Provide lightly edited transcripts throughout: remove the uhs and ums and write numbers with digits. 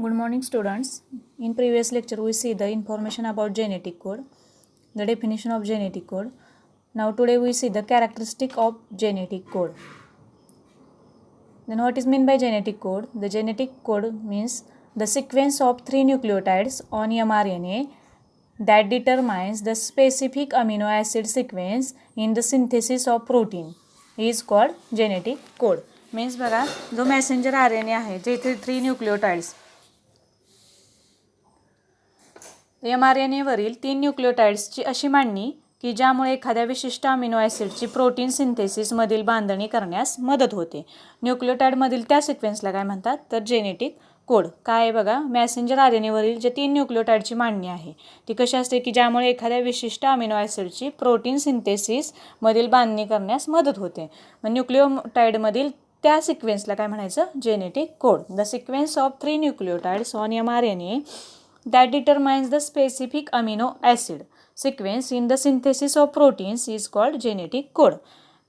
Good morning, students. In previous lecture, we see the information about genetic code, the definition of genetic code. Now today we see the characteristic of genetic code. Then what is meant by genetic code? The genetic code means the sequence of 3 nucleotides on mRNA that determines the specific amino acid sequence in the synthesis of protein is called genetic code. Means बघा जो messenger RNA आहे जेथे 3 nucleotides mRNAवरील 3 न्यूक्लिओटाइड्सची अशी मांडणी की ज्यामुळे एखाद्या विशिष्ट अमिनो ॲसिडची प्रोटीन सिंथेसिसमधील बांधणी करण्यास मदत होते. न्यूक्लिओटाइडमधील त्या सिक्वेन्सला काय म्हणतात तर जेनेटिक कोड. काय आहे बघा मेसेंजर RNAवरील जे 3 न्यूक्लिओटाइडची मांडणी आहे ती कशी असते की ज्यामुळे एखाद्या विशिष्ट अमिनो ॲसिडची प्रोटीन सिंथेसिसमधील बांधणी करण्यास मदत होते. मग न्यूक्लिओटाइडमधील त्या सिक्वेन्सला काय म्हणायचं genetic code. The sequence of 3 nucleotides on mRNA that determines the specific amino acid sequence in the synthesis of proteins is called genetic code.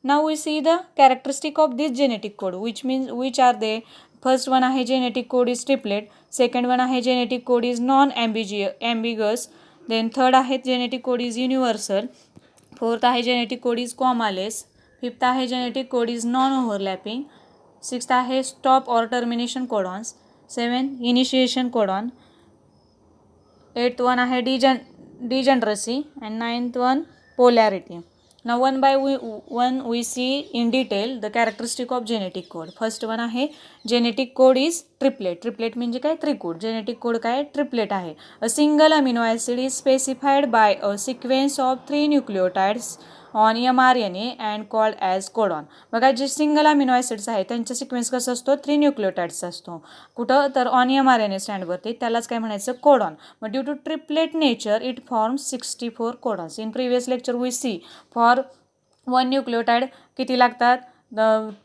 Now we see the characteristic of this genetic code, which are they. First one आहे genetic code is triplet, second one आहे genetic code is non-ambiguous, then third आहे genetic code is universal, fourth आहे genetic code is commaless, fifth आहे genetic code is non-overlapping, sixth आहे stop or termination codons, seven initiation codon, 8th one आहे degeneracy and 9th one polarity. Now one by one we see in detail the characteristic of genetic code. First one आहे genetic code is triplet. Triplet म्हणजे काय Trikut. genetic code काय triplet आहे. A single amino acid is specified by a sequence of 3 nucleotides on mRNA and called as codon. बघा जे single amino acids आहेत त्यांचा sequence कसा असतो 3 न्यूक्लिओटाइड्स असतो. कुठं तर ऑन mRNA स्टँडवरती त्यालाच काय म्हणायचं कोडॉन. मग due to triplet nature it forms 64 codons. In previous lecture we see for 1 nucleotide किती लागतात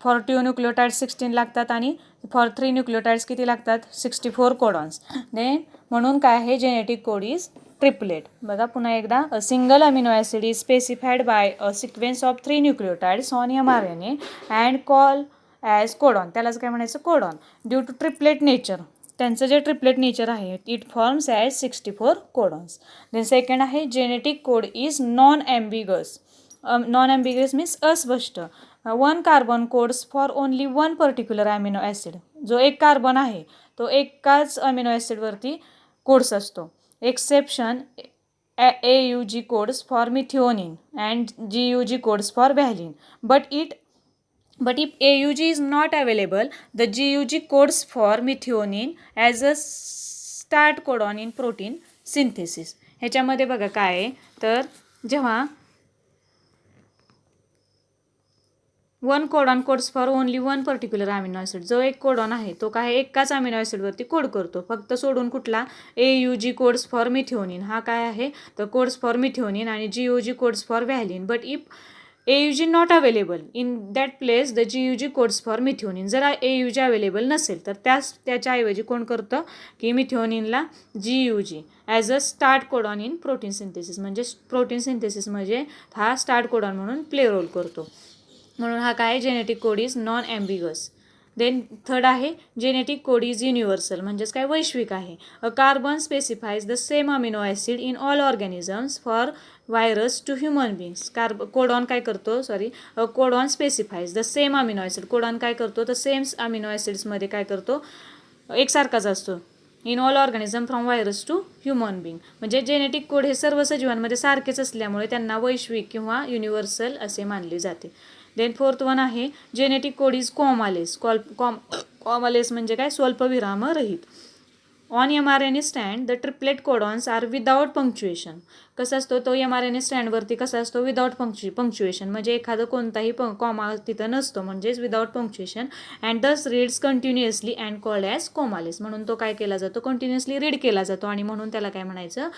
फॉर 2 न्यूक्लिओटाइड 16 लागतात आणि फॉर 3 न्यूक्लिओटाइड्स किती लागतात 64 कोडॉन्स. देन म्हणून काय आहे जेनेटिक कोड इज ट्रिपलेट. बघा पुन्हा एकदा a single amino acid is specified by a sequence of 3 nucleotides on mRNA and call as codon. त्यालाच काय म्हणायचं codon. Due to triplet nature त्यांचं जे ट्रिपलेट नेचर आहे it forms as 64 codons. Then second आहे genetic code is non ambiguous. Non ambiguous means अस्पष्ट. 1 carbon codes for only 1 particular amino acid. जो एक कार्बन आहे तो एकाच अमिनो ॲसिडवरती कोड्स असतो. Exception AUG codes for methionine and GUG codes for valine. But if AUG is not available, the GUG codes for methionine as a start codon in protein synthesis. ह्याच्यामध्ये बघा काय आहे तर जेव्हा 1 codon codes for only 1 particular amino acid. जो एक codon आहे तो काय एकाच अमिनो ॲसिडवरती कोड करतो फक्त सोडून कुठला AUG कोड्स फॉर मिथिओनिन. हा काय आहे तर कोड्स फॉर मिथिओनिन आणि GUG codes for valine. But if AUG not available in that place the GUG codes for methionine. जर AUG अवेलेबल नसेल तर त्याच्याऐवजी कोण करतं की मिथिओनिनला GUG as a start codon in protein synthesis. म्हणजे प्रोटीन सिंथेसिस म्हणजे हा स्टार्ट कोडॉन म्हणून प्ले रोल करतो. म्हणून हा काय genetic code is non ambiguous. Then third आहे जेनेटिक कोड इज युनिव्हर्सल म्हणजेच काय वैश्विक आहे. A carbon स्पेसिफाईज the same amino acid in all organisms for virus to human beings. Codon काय करतो codon specifies the same amino acid. Codon काय करतो तर सेम अमिनो ॲसिड्समध्ये काय करतो एकसारखाच असतो in all organism from virus to human being. म्हणजे जेनेटिक कोड हे सर्व सजीवांमध्ये सारखेच असल्यामुळे त्यांना वैश्विक किंवा युनिव्हर्सल असे मानले जाते. देन फोर्थ वन आहे genetic code is commaless. Commaless म्हणजे काय स्वल्पविरामरहित. ऑन mRNA स्टँड the triplet codons are without punctuation. कसा असतो तो mRNA स्टँडवरती कसा असतो विदाउट पंक्च्युएशन म्हणजे एखादं कोणताही कॉमा तिथं नसतो म्हणजेच विदाउट पंक्च्युएशन. अँड दस reads continuously and called as commaless. म्हणून तो काय केला जातो कंटिन्युअसली रीड केला जातो आणि म्हणून त्याला काय म्हणायचं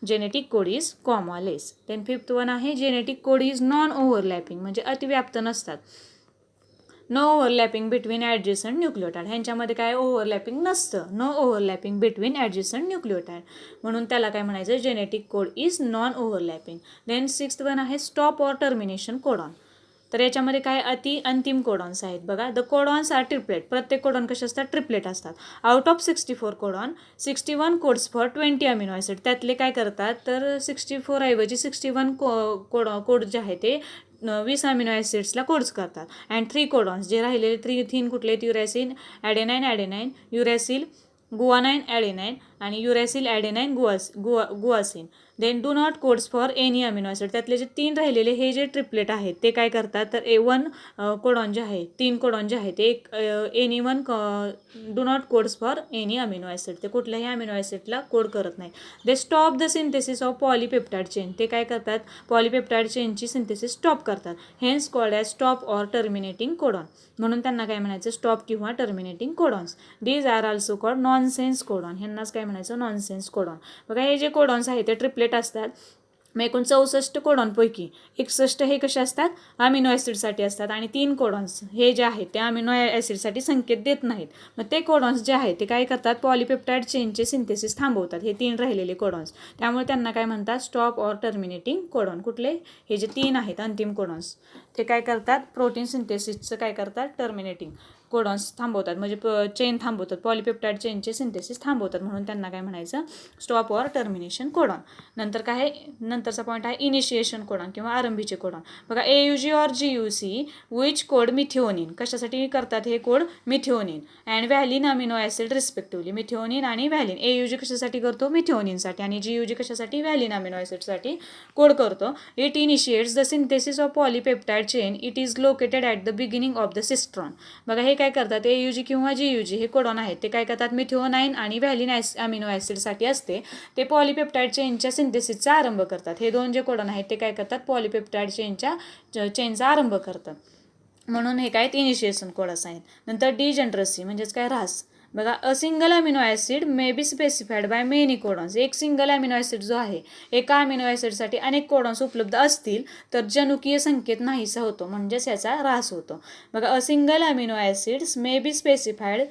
genetic code is commaless. Then fifth one आहे genetic code is non overlapping म्हणजे अतिव्याप्त नसतात. No overlapping between adjacent nucleotide. ह्यांच्यामध्ये काय ओव्हरलॅपिंग नसतं. No overlapping between adjacent nucleotide म्हणून त्याला काय म्हणायचं genetic code is non overlapping. Then sixth one आहे स्टॉप ऑर टर्मिनेशन कोडॉन. तर याच्यामध्ये काय अंतिम कोडॉन्स आहेत बघा. The codons are triplet. प्रत्येक कोडॉन कसे असतात? ट्रिपलेट असतात. Out of 64 codon 61 codes for 20 amino acid. त्यातले काय करतात तर 64 ऐवजी 61 कोड जे आहे ते 20 अमिनो ॲसिड्सला कोड्स करतात. अँड 3 कोडॉन्स जे राहिलेले 3 कुठले? युरॅसिल ॲडेनाईन युरॅसिल गुआनाईन ॲडेनाईन आणि uracil adenine guanine. Then do not codes for any amino acid. त्यातले जे 3 राहिलेले हे जे ट्रिपलेट आहेत ते काय करतात तर A1 कोडॉन जे आहे 3 कोडॉन जे आहे ते any one do not codes for any amino acid. ते कुठल्याही अमिनो ॲसिडला कोड करत नाही. They stop the synthesis of polypeptide chain. ते काय करतात? पॉलीपेप्टाइड चेनची सिंथेसिस स्टॉप करतात. Hence called as stop or terminating codon. म्हणून त्यांना काय म्हणायचं? स्टॉप किंवा terminating codons. These are also called nonsense codon. ह्यांनाच काय म्हणायचं? Nonsense codon. बघा हे जे कोडॉन्स आहेत ते ट्रिपलेट असतात. मग एकूण 64 कोडॉनपैकी 61 हे कसे असतात? अमिनो ॲसिडसाठी असतात आणि 3 कोडॉन्स हे जे आहेत ते अमिनो ॲसिडसाठी संकेत देत नाहीत. मग ते कोडॉन्स जे आहेत ते काय करतात? पॉलीपेप्टाइड चेनचे सिंथेसिस थांबवतात. हे 3 राहिलेले कोडॉन्स. त्यामुळे त्यांना काय म्हणतात? Stop or terminating codon. कुठले? हे जे 3 आहेत अंतिम कोडॉन्स ते काय करतात? प्रोटीन सिंथेसिसचं काय करतात? टर्मिनेटिंग कोडॉन्स थांबवतात. म्हणजे चेन थांबवतात. पॉलीपेप्टाइड चेनचे सिंथेसिस थांबवतात. म्हणून त्यांना काय म्हणायचं? Stop or termination codon. नंतर काय आहे? नंतरचा पॉईंट आहे इनिशिएशन कोडॉन किंवा आरंभीचे कोडॉन. बघा AUG or GUC which code methionine. कशासाठी करतात हे code? Methionine and valine amino acid respectively. Methionine आणि व्हॅलिन. AUG कशासाठी करतो? मिथिओनिनसाठी आणि GUG कशासाठी? व्हॅलिन अमिनो ॲसिडसाठी कोड करतो. It initiates the synthesis of polypeptide chain. It is located at the beginning of the cistron. बघा हे काय करतात? AUG किंवा GUG हे कोडॉन आहेत ते काय करतात? मिथिओनाइन आणि व्हॅलिन अमिनो ॲसिडसाठी असते. ते पॉलीपेप्टाइड चेनच्या सिंथेसिसचा आरंभ करतात. हे 2 जे कोडॉन आहेत ते काय करतात? पॉलीपेप्टाइड चेनचा आरंभ करतात. म्हणून हे काय? इनिशिएशन कोडॉन्स आहेत. नंतर डिजनरसी म्हणजेच काय? ऱ्हास. बघा अ single amino acid may be specified by many codons. एक सिंगल अमिनो ॲसिड जो आहे एका अमिनो ॲसिडसाठी अनेक कोडॉन्स उपलब्ध असतील तर जनुकीय संकेत नाहीसा होतो. म्हणजेच याचा ऱ्हास होतो. बघा अ single amino acids may be specified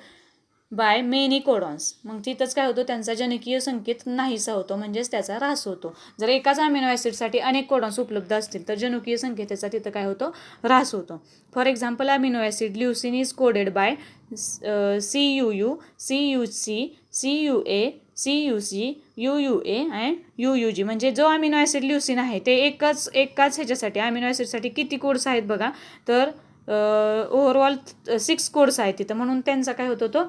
by many codons. मग तिथंच काय होतं? त्यांचा जनुकीय संकेत नाहीसा होतो. म्हणजेच त्याचा ऱ्हास होतो. जर एकाच अमिनो ॲसिडसाठी अनेक कोडॉन्स उपलब्ध असतील तर जनुकीय संकेताचा तिथं काय होतो? ऱ्हास होतो. For example amino acid leucine is coded by CUU, CUC, CUA, CUC, UUA and UUG. म्हणजे जो अमिनो ॲसिड ल्युसिन आहे ते एकाच ह्याच्यासाठी अमिनो ॲसिडसाठी किती कोड्स आहेत बघा तर ओव्हरऑल 6 कोड्स आहेत तिथं. म्हणून त्यांचा काय होतो? तो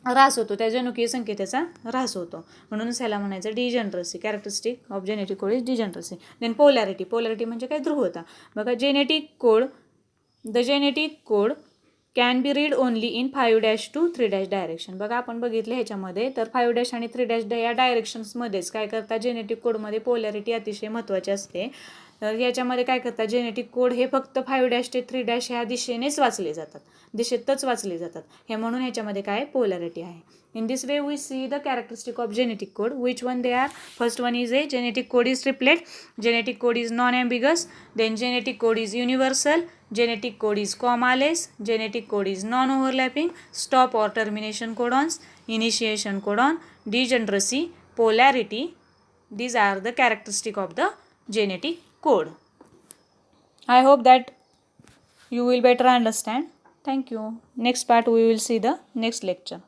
ऱ्हास होतो. त्या जनुकीय संकेताचा ऱ्हास होतो. म्हणून ह्याला म्हणायचं degeneracy. Characteristic of genetic code is degeneracy. Then polarity म्हणजे काय? ध्रुवता. बघा the genetic code can be read only in 5' to 3' direction. बघा आपण बघितलं ह्याच्यामध्ये तर 5' आणि 3' या डायरेक्शन्समध्येच काय करतात? जेनेटिक कोडमध्ये पोलॅरिटी अतिशय महत्त्वाची असते. तर याच्यामध्ये काय करतात? जेनेटिक कोड हे फक्त 5' ते 3' ह्या दिशेनेच वाचले जातात. दिशेतच वाचले जातात. हे म्हणून ह्याच्यामध्ये काय? पोलॅरिटी आहे. In this way we see the characteristic of genetic code. Which one they are? First one is a genetic code is triplet. Genetic code is non-ambiguous. Then genetic code is universal. Genetic code is commaless. Genetic code is non-overlapping. Stop or termination codons. Initiation codon. Degeneracy. Polarity. These are the characteristic of the genetic code. I hope that you will better understand. Thank you. Next part we will see the next lecture.